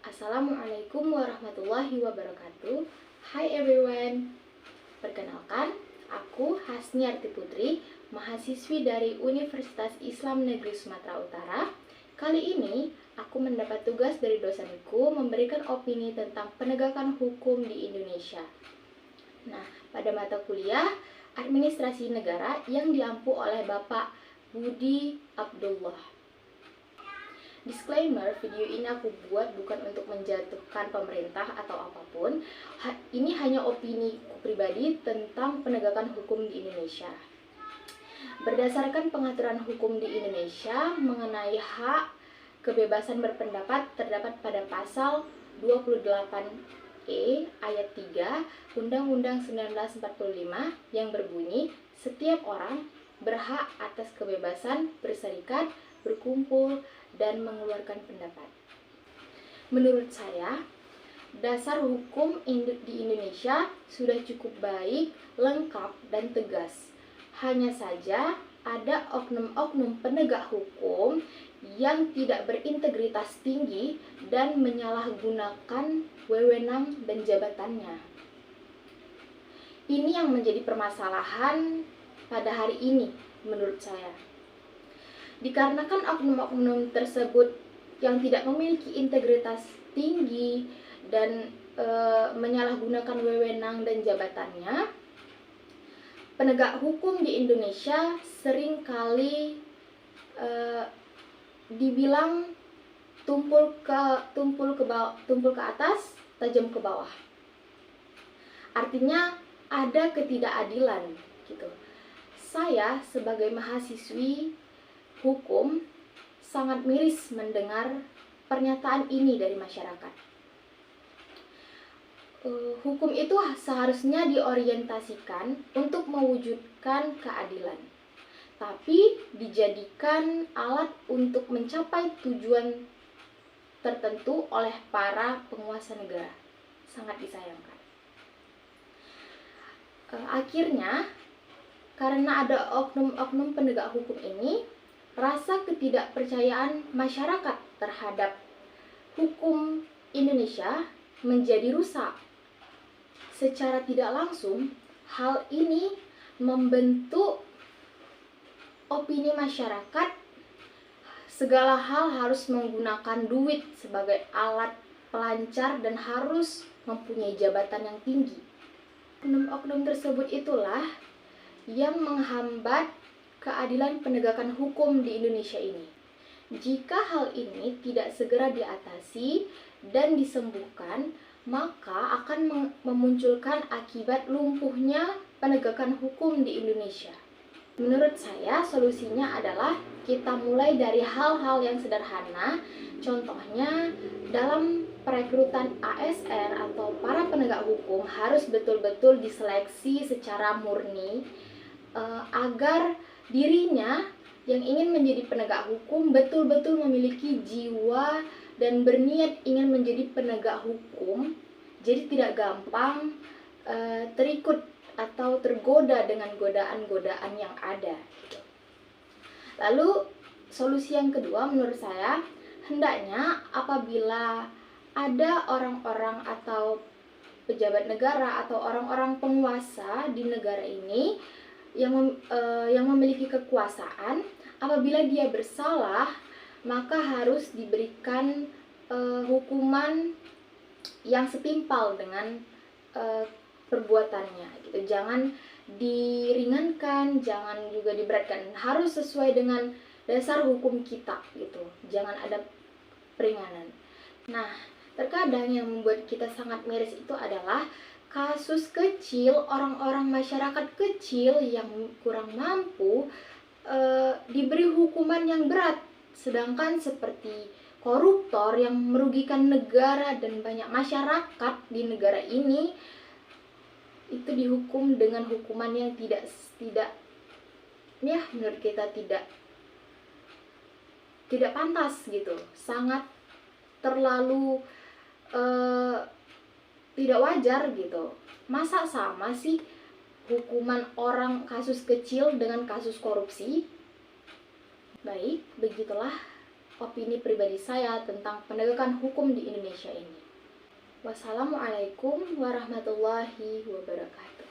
Assalamualaikum warahmatullahi wabarakatuh. Hai everyone. Perkenalkan, aku Hasniarti Putri, mahasiswi dari Universitas Islam Negeri Sumatera Utara. Kali ini, aku mendapat tugas dari dosenku memberikan opini tentang penegakan hukum di Indonesia. Nah, pada mata kuliah Administrasi Negara yang diampu oleh Bapak Budi Abdullah. Disclaimer, video ini aku buat bukan untuk menjatuhkan pemerintah atau apapun. Ini hanya opini pribadi tentang penegakan hukum di Indonesia. Berdasarkan pengaturan hukum di Indonesia mengenai hak kebebasan berpendapat terdapat pada pasal 28E ayat 3 Undang-Undang 1945 yang berbunyi, setiap orang berhak atas kebebasan berserikat, berkumpul, dan mengeluarkan pendapat. Menurut saya, dasar hukum di Indonesia sudah cukup baik, lengkap, dan tegas. Hanya saja ada oknum-oknum penegak hukum yang tidak berintegritas tinggi dan menyalahgunakan wewenang dan jabatannya. Ini yang menjadi permasalahan pada hari ini menurut saya. Dikarenakan oknum-oknum tersebut yang tidak memiliki integritas tinggi dan menyalahgunakan wewenang dan jabatannya, penegak hukum di Indonesia seringkali dibilang tumpul ke atas, tajam ke bawah. Artinya ada ketidakadilan gitu. Saya sebagai mahasiswi hukum sangat miris mendengar pernyataan ini dari masyarakat. Hukum itu seharusnya diorientasikan untuk mewujudkan keadilan, tapi dijadikan alat untuk mencapai tujuan tertentu oleh para penguasa negara. Sangat disayangkan. Akhirnya, karena ada oknum-oknum penegak hukum ini, rasa ketidakpercayaan masyarakat terhadap hukum Indonesia menjadi rusak. Secara tidak langsung, hal ini membentuk opini masyarakat segala hal harus menggunakan duit sebagai alat pelancar dan harus mempunyai jabatan yang tinggi. Oknum-oknum tersebut itulah yang menghambat keadilan penegakan hukum di Indonesia ini. Jika hal ini tidak segera diatasi dan disembuhkan, maka akan memunculkan akibat lumpuhnya penegakan hukum di Indonesia. Menurut saya, solusinya adalah kita mulai dari hal-hal yang sederhana. Contohnya, dalam perekrutan ASN atau para penegak hukum harus betul-betul diseleksi secara murni agar dirinya yang ingin menjadi penegak hukum betul-betul memiliki jiwa dan berniat ingin menjadi penegak hukum, jadi tidak gampang terikut atau tergoda dengan godaan-godaan yang ada. Lalu solusi yang kedua menurut saya, hendaknya apabila ada orang-orang atau pejabat negara atau orang-orang penguasa di negara ini yang memiliki kekuasaan, apabila dia bersalah maka harus diberikan hukuman yang setimpal dengan perbuatannya gitu. Jangan diringankan, jangan juga diberatkan, harus sesuai dengan dasar hukum kita gitu. Jangan ada peringanan. Nah, terkadang yang membuat kita sangat miris itu adalah kasus kecil, orang-orang masyarakat kecil yang kurang mampu diberi hukuman yang berat, sedangkan seperti koruptor yang merugikan negara dan banyak masyarakat di negara ini itu dihukum dengan hukuman yang tidak ya menurut kita tidak pantas gitu, sangat terlalu tidak wajar gitu. Masa sama sih hukuman orang kasus kecil dengan kasus korupsi? Baik, begitulah opini pribadi saya tentang penegakan hukum di Indonesia ini. Wassalamualaikum warahmatullahi wabarakatuh.